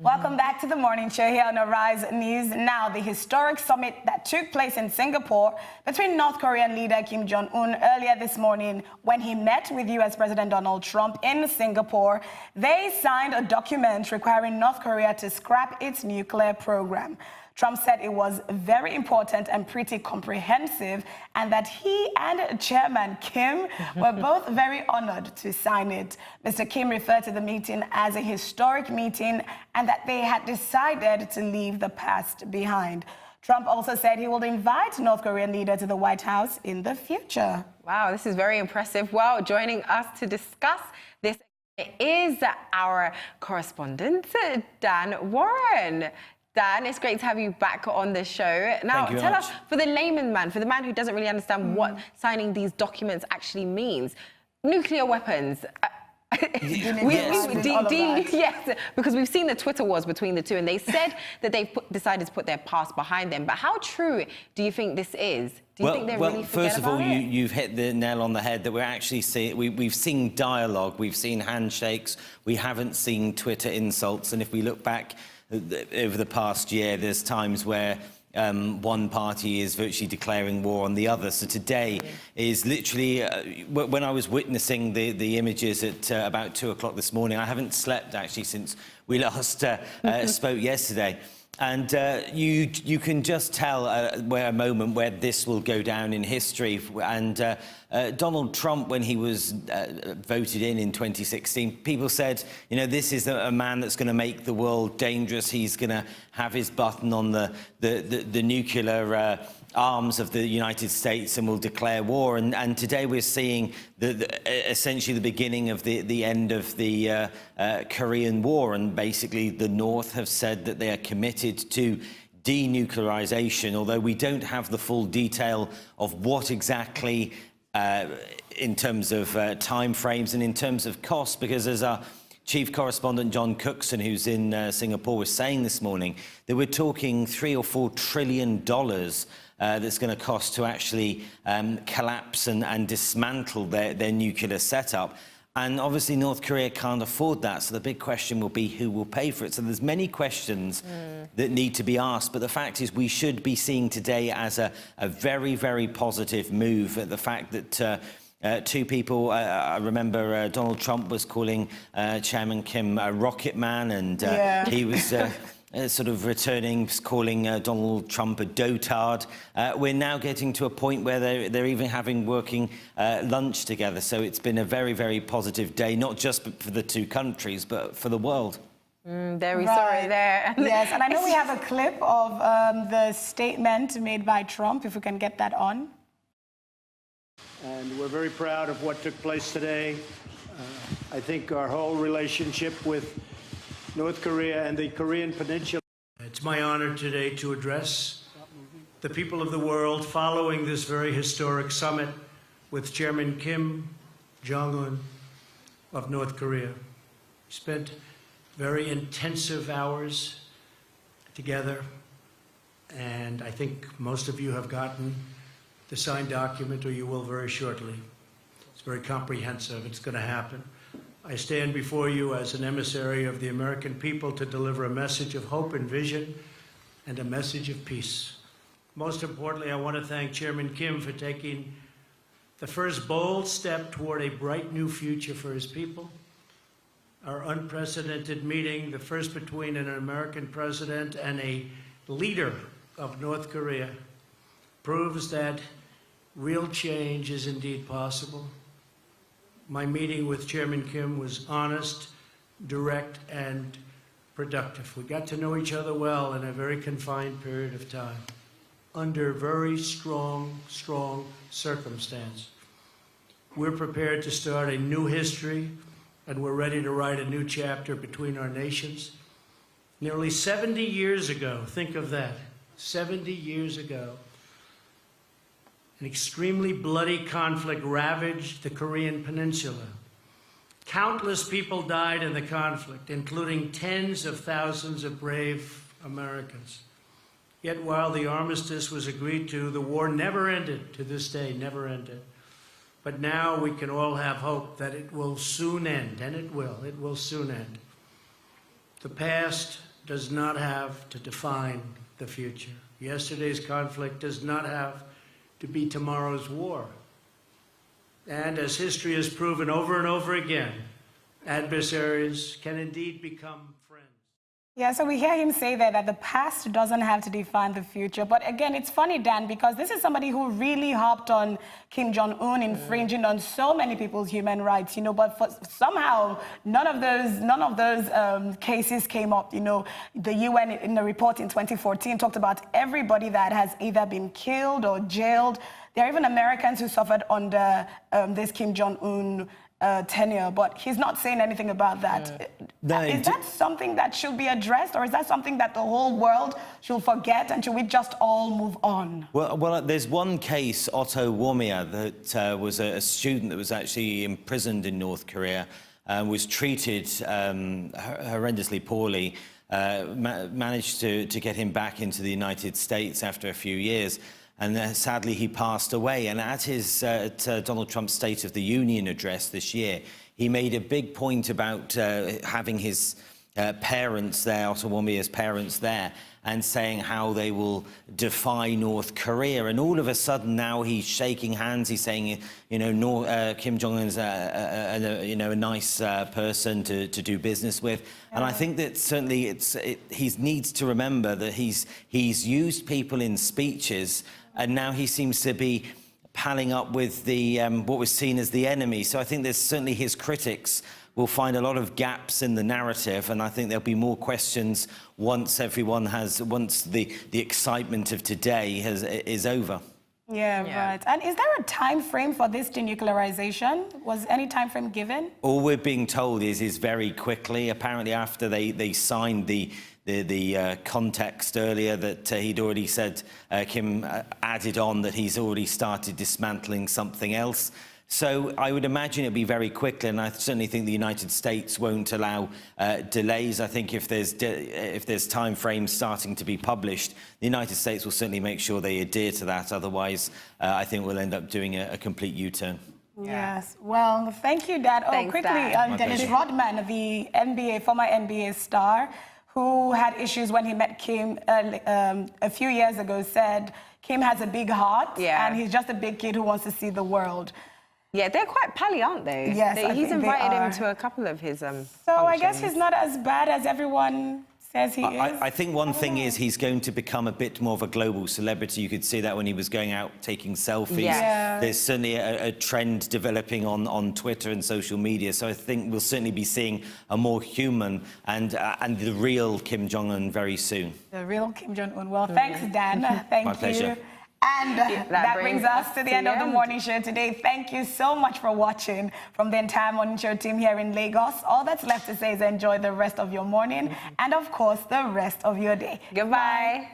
Welcome back to the morning show here on Arise News. Now, the historic summit that took place in Singapore between North Korean leader Kim Jong-un earlier this morning when he met with U.S. President Donald Trump in Singapore, they signed a document requiring North Korea to scrap its nuclear program. Trump said it was very important and pretty comprehensive, and that he and Chairman Kim were both very honored to sign it. Mr. Kim referred to the meeting as a historic meeting and that they had decided to leave the past behind. Trump also said he will invite North Korean leader to the White House in the future. Wow, this is very impressive. Well, joining us to discuss this is our correspondent, Dan Warren. Dan, it's great to have you back on the show. Now, tell us, for the layman man, for the man who doesn't really understand what signing these documents actually means, nuclear weapons. Yes, because we've seen the Twitter wars between the two, and they said that they've decided to put their past behind them. But how true do you think this is? Do you think they're really first of all, it? you've hit the nail on the head that we're actually seeing. We've seen dialogue, we've seen handshakes, we haven't seen Twitter insults. And if we look back over the past year, there's times where one party is virtually declaring war on the other. So today is literally, when I was witnessing the images at about 2 o'clock this morning, I haven't slept actually since we last spoke yesterday. And you can just tell where a moment where this will go down in history. And Donald Trump, when he was voted in 2016, people said, you know, this is a man that's going to make the world dangerous. He's going to have his button on the nuclear arms of the United States and will declare war. And today we're seeing essentially the beginning of the end of the Korean War. And basically the North have said that they are committed to denuclearization, although we don't have the full detail of what exactly in terms of time frames and in terms of cost, because as our Chief Correspondent John Cookson, who's in Singapore, was saying this morning, that we're talking $3 or $4 trillion that's going to cost to actually collapse and dismantle their nuclear setup. And obviously North Korea can't afford that. So the big question will be who will pay for it. So there's many questions that need to be asked. But the fact is we should be seeing today as a very, very positive move. The fact that two people, I remember Donald Trump was calling Chairman Kim a rocket man, and he was sort of returning, calling Donald Trump a dotard. We're now getting to a point where they're even having working lunch together. So it's been a very, very positive day, not just for the two countries, but for the world. Very sorry there. Yes, and I know we have a clip of the statement made by Trump, if we can get that on. And we're very proud of what took place today. I think our whole relationship with North Korea and the Korean Peninsula. It's my honor today to address the people of the world following this very historic summit with Chairman Kim Jong-un of North Korea. We spent very intensive hours together, and I think most of you have gotten the signed document, or you will very shortly. It's very comprehensive. It's going to happen. I stand before you as an emissary of the American people to deliver a message of hope and vision and a message of peace. Most importantly, I want to thank Chairman Kim for taking the first bold step toward a bright new future for his people. Our unprecedented meeting, the first between an American president and a leader of North Korea, proves that real change is indeed possible. My meeting with Chairman Kim was honest, direct, and productive. We got to know each other well in a very confined period of time, under very strong circumstance. We're prepared to start a new history, and we're ready to write a new chapter between our nations. Nearly 70 years ago, think of that, 70 years ago, an extremely bloody conflict ravaged the Korean Peninsula. Countless people died in the conflict, including tens of thousands of brave Americans. Yet while the armistice was agreed to, the war never ended, to this day, never ended. But now we can all have hope that it will soon end, and it will soon end. The past does not have to define the future. Yesterday's conflict does not have to be tomorrow's war. And as history has proven over and over again, adversaries can indeed become friends. Yeah, so we hear him say there that the past doesn't have to define the future. But again, it's funny, Dan, because this is somebody who really harped on Kim Jong-un infringing on so many people's human rights, you know, but somehow none of those cases came up. You know, the UN in a report in 2014 talked about everybody that has either been killed or jailed. There are even Americans who suffered under this Kim Jong-un tenure, but he's not saying anything about that. No, is that something that should be addressed, or is that something that the whole world should forget, and should we just all move on? Well, there's one case, Otto Warmbier, that was a student that was actually imprisoned in North Korea and was treated horrendously poorly. Managed to get him back into the United States after a few years. And sadly, he passed away. And at his Donald Trump's State of the Union address this year, he made a big point about having his parents there, Otto Warmbier's parents there, and saying how they will defy North Korea. And all of a sudden now he's shaking hands. He's saying, you know, Kim Jong-un's a nice person to do business with. And I think that certainly he needs to remember that he's used people in speeches, and now he seems to be palling up with the what was seen as the enemy. So I think there's certainly his critics will find a lot of gaps in the narrative, and I think there'll be more questions once the excitement of today is over. Yeah, right. And is there a time frame for this denuclearization? Was any time frame given? All we're being told is very quickly. Apparently, after they signed the context earlier, that he'd already said, Kim added on that he's already started dismantling something else. So I would imagine it'll be very quickly, and I certainly think the United States won't allow delays. I think if there's time frames starting to be published, the United States will certainly make sure they adhere to that. Otherwise, I think we'll end up doing a complete U-turn. Yes. Well, thank you, Dad. Thanks, quickly, Dad. Dennis Rodman, the former NBA star, who had issues when he met Kim a few years ago, said Kim has a big heart, and he's just a big kid who wants to see the world. Yeah, they're quite pally, aren't they? Yes, he's invited him to a couple of his So I guess he's not as bad as everyone says he is. I think one thing is he's going to become a bit more of a global celebrity. You could see that when he was going out taking selfies. Yeah. There's certainly a trend developing on Twitter and social media. So I think we'll certainly be seeing a more human and the real Kim Jong-un very soon. The real Kim Jong-un. Well, thanks, Dan. Thank My you. pleasure. And that brings us to the end of the morning show today. Thank you so much for watching from the entire morning show team here in Lagos. All that's left to say is enjoy the rest of your morning and, of course, the rest of your day. Goodbye.